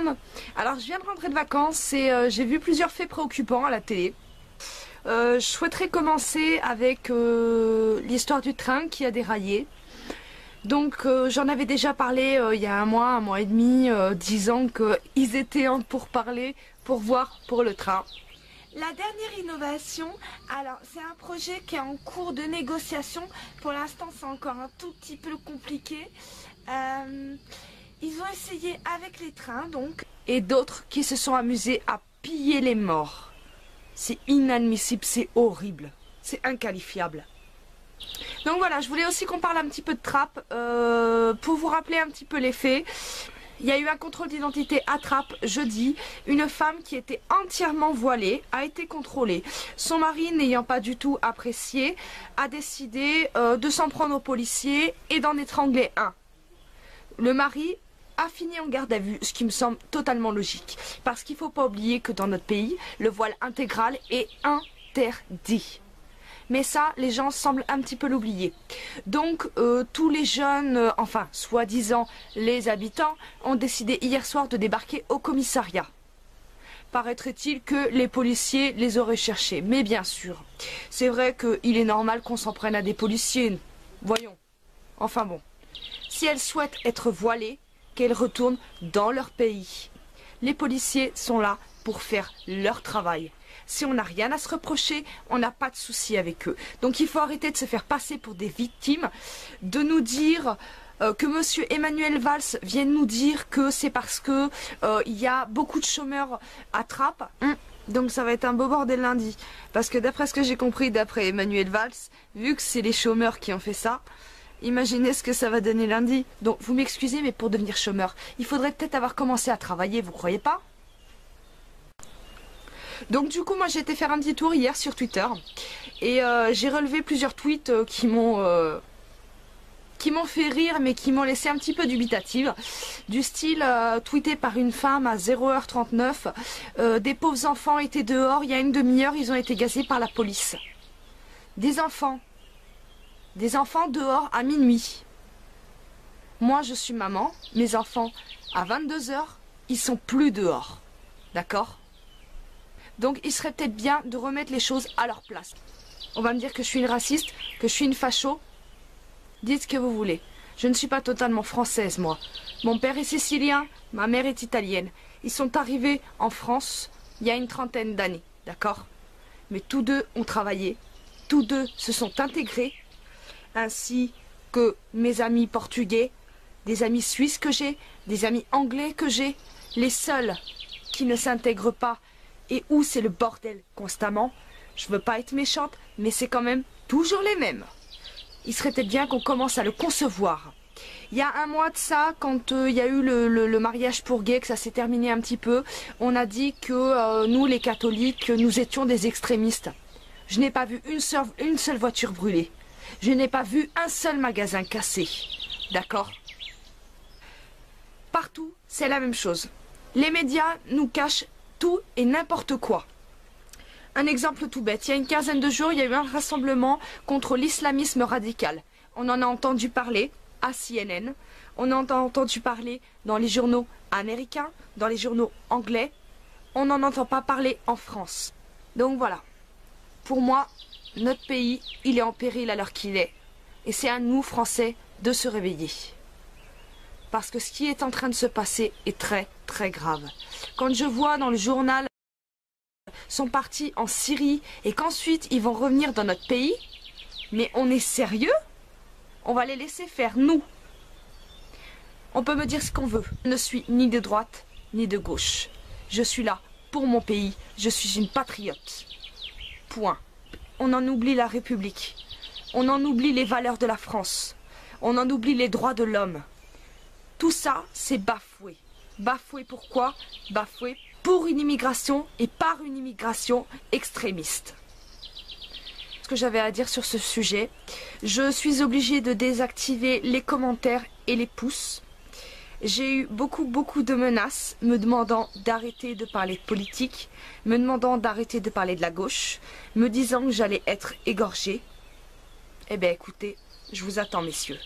monde. Alors je viens de rentrer de vacances et j'ai vu plusieurs faits préoccupants à la télé. Je souhaiterais commencer avec l'histoire du train qui a déraillé. Donc j'en avais déjà parlé il y a un mois et demi, disant qu'ils étaient en pourparlers pour voir pour le train. La dernière innovation, alors c'est un projet qui est en cours de négociation. Pour l'instant c'est encore un tout petit peu compliqué. Ils ont essayé avec les trains donc. Et d'autres qui se sont amusés à piller les morts. C'est inadmissible, c'est horrible, c'est inqualifiable. Donc voilà, je voulais aussi qu'on parle un petit peu de trappe, pour vous rappeler un petit peu les faits. Il y a eu un contrôle d'identité à Trappes jeudi. Une femme qui était entièrement voilée a été contrôlée. Son mari, n'ayant pas du tout apprécié, a décidé de s'en prendre aux policiers et d'en étrangler un. Le mari a fini en garde à vue, ce qui me semble totalement logique. Parce qu'il ne faut pas oublier que dans notre pays, le voile intégral est interdit. Mais ça, les gens semblent un petit peu l'oublier. Donc, tous les jeunes, enfin, soi-disant les habitants, ont décidé hier soir de débarquer au commissariat. Paraîtrait-il que les policiers les auraient cherchés. Mais bien sûr, c'est vrai qu'il est normal qu'on s'en prenne à des policiers. Voyons. Enfin bon. Si elles souhaitent être voilées, qu'elles retournent dans leur pays. Les policiers sont là pour faire leur travail. Si on n'a rien à se reprocher, on n'a pas de souci avec eux. Donc il faut arrêter de se faire passer pour des victimes, de nous dire que monsieur Emmanuel Valls vienne nous dire que c'est parce que il y a beaucoup de chômeurs à Trappes. Donc ça va être un beau bordel lundi. Parce que d'après ce que j'ai compris, d'après Emmanuel Valls, vu que c'est les chômeurs qui ont fait ça, imaginez ce que ça va donner lundi. Donc vous m'excusez, mais pour devenir chômeur, il faudrait peut-être avoir commencé à travailler, vous croyez pas ? Donc du coup moi j'ai été faire un petit tour hier sur Twitter et j'ai relevé plusieurs tweets qui m'ont fait rire mais qui m'ont laissé un petit peu dubitative. Du style tweeté par une femme à 0h39, des pauvres enfants étaient dehors, il y a une demi-heure, ils ont été gazés par la police. Des enfants dehors à minuit. Moi je suis maman, mes enfants à 22h, ils sont plus dehors. D'accord ? Donc il serait peut-être bien de remettre les choses à leur place. On va me dire que je suis une raciste, que je suis une facho. Dites ce que vous voulez. Je ne suis pas totalement française, moi. Mon père est sicilien, ma mère est italienne. Ils sont arrivés en France il y a une trentaine d'années, d'accord ? Mais tous deux ont travaillé, tous deux se sont intégrés, ainsi que mes amis portugais, des amis suisses que j'ai, des amis anglais que j'ai. Les seuls qui ne s'intègrent pas et où c'est le bordel constamment, je veux pas être méchante, mais c'est quand même toujours les mêmes. Il serait peut-être bien qu'on commence à le concevoir. Il y a un mois de ça, quand il y a eu le mariage pour gays, que ça s'est terminé un petit peu, on a dit que nous, les catholiques, nous étions des extrémistes. Je n'ai pas vu une seule voiture brûlée. Je n'ai pas vu un seul magasin cassé. D'accord ? Partout, c'est la même chose. Les médias nous cachent tout et n'importe quoi. Un exemple tout bête, il y a une quinzaine de jours, il y a eu un rassemblement contre l'islamisme radical. On en a entendu parler à CNN, on en a entendu parler dans les journaux américains, dans les journaux anglais, on n'en entend pas parler en France. Donc voilà, pour moi, notre pays, il est en péril à l'heure qu'il est. Et c'est à nous, Français, de se réveiller. Parce que ce qui est en train de se passer est très très grave. Quand je vois dans le journal sont partis en Syrie et qu'ensuite ils vont revenir dans notre pays, mais on est sérieux? On va les laisser faire, nous. On peut me dire ce qu'on veut. Je ne suis ni de droite ni de gauche. Je suis là pour mon pays. Je suis une patriote. Point. On en oublie la République. On en oublie les valeurs de la France. On en oublie les droits de l'homme. Tout ça, c'est bafoué. Bafoué pourquoi? Bafoué pour une immigration et par une immigration extrémiste. Ce que j'avais à dire sur ce sujet, je suis obligée de désactiver les commentaires et les pouces. J'ai eu beaucoup de menaces me demandant d'arrêter de parler de politique, me demandant d'arrêter de parler de la gauche, me disant que j'allais être égorgée. Eh bien écoutez, je vous attends messieurs.